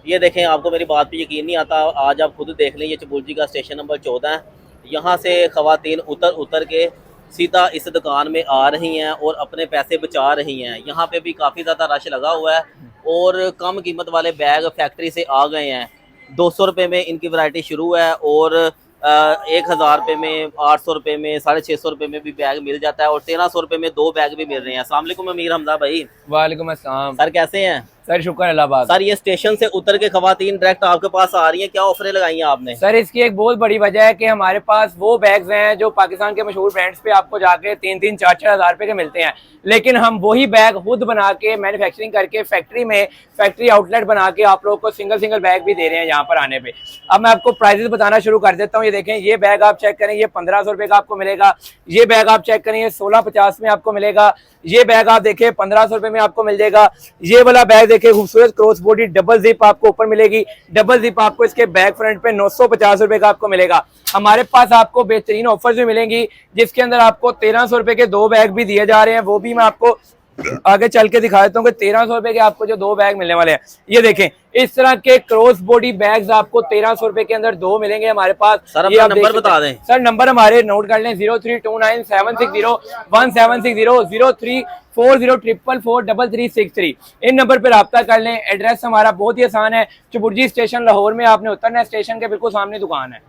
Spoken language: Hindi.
ये देखें, आपको मेरी बात पे यकीन नहीं आता, आज आप खुद देख लें, ये चबुर्जी का स्टेशन नंबर 14 है। यहाँ से ख़वातीन उतर उतर के सीधा इस दुकान में आ रही हैं और अपने पैसे बचा रही हैं। यहाँ पे भी काफ़ी ज़्यादा रश लगा हुआ है और कम कीमत वाले बैग फैक्ट्री से आ गए हैं। 200 रुपये में इनकी वैरायटी शुरू है और 1000 रुपये में, 800 रुपये में, 650 रुपये में भी बैग मिल जाता है और 1300 रुपये में 2 बैग भी मिल रहे हैं। अस्सलाम वालेकुम अमीर हमजा भाई। वालेकुम अस्सलाम सर कैसे हैं? सर, शुक्र अल्लाह पाक। सर ये स्टेशन से उतर के खवातीन डायरेक्ट आपके पास आ रही हैं, क्या ऑफरें लगाई हैं आपने? सर, इसकी एक बहुत बड़ी वजह है कि हमारे पास वो बैग्स हैं जो पाकिस्तान के मशहूर ब्रांड्स पे आपको जाके 3-3, 4-4 हज़ार रुपए के मिलते हैं, लेकिन हम वही बैग खुद बना के मैन्युफैक्चरिंग करके फैक्ट्री में फैक्ट्री आउटलेट बना के आप लोगों को सिंगल सिंगल बैग भी दे रहे हैं यहाँ पर आने पे। अब मैं आपको प्राइजेस बताना शुरू कर देता हूँ। ये देखें, ये बैग आप चेक करें, ये 1500 रुपये का आपको मिलेगा। ये बैग आप चेक करें, ये 1650 में आपको मिलेगा। ये बैग आप देखें 1500 रुपये में आपको मिल जाएगा। ये वाला बैग देखें, खूबसूरत क्रॉस बॉडी डबल जिप आपको ऊपर मिलेगी। डबल जिप आपको इसके बैक फ्रंट पे 950 रुपए का आपको मिलेगा। हमारे पास आपको बेहतरीन ऑफर्स भी मिलेंगी जिसके अंदर आपको 1300 रुपए के 2 बैग भी दिए जा रहे हैं। वो भी मैं आपको आगे चल के दिखा देता हूँ कि 1300 रुपए के आपको जो 2 बैग मिलने वाले हैं। ये देखें, इस तरह के क्रॉस बॉडी बैग्स आपको 1300 रुपए के अंदर 2 मिलेंगे हमारे पास। सर ये अपना नंबर बता दें। सर, नंबर हमारे नोट कर लें, 032976017760 0340443363। इन नंबर पर रब्ता कर लें। एड्रेस हमारा बहुत ही आसान है, चबुर्जी स्टेशन लाहौर में आपने उतरना है, स्टेशन के बिल्कुल सामने दुकान है।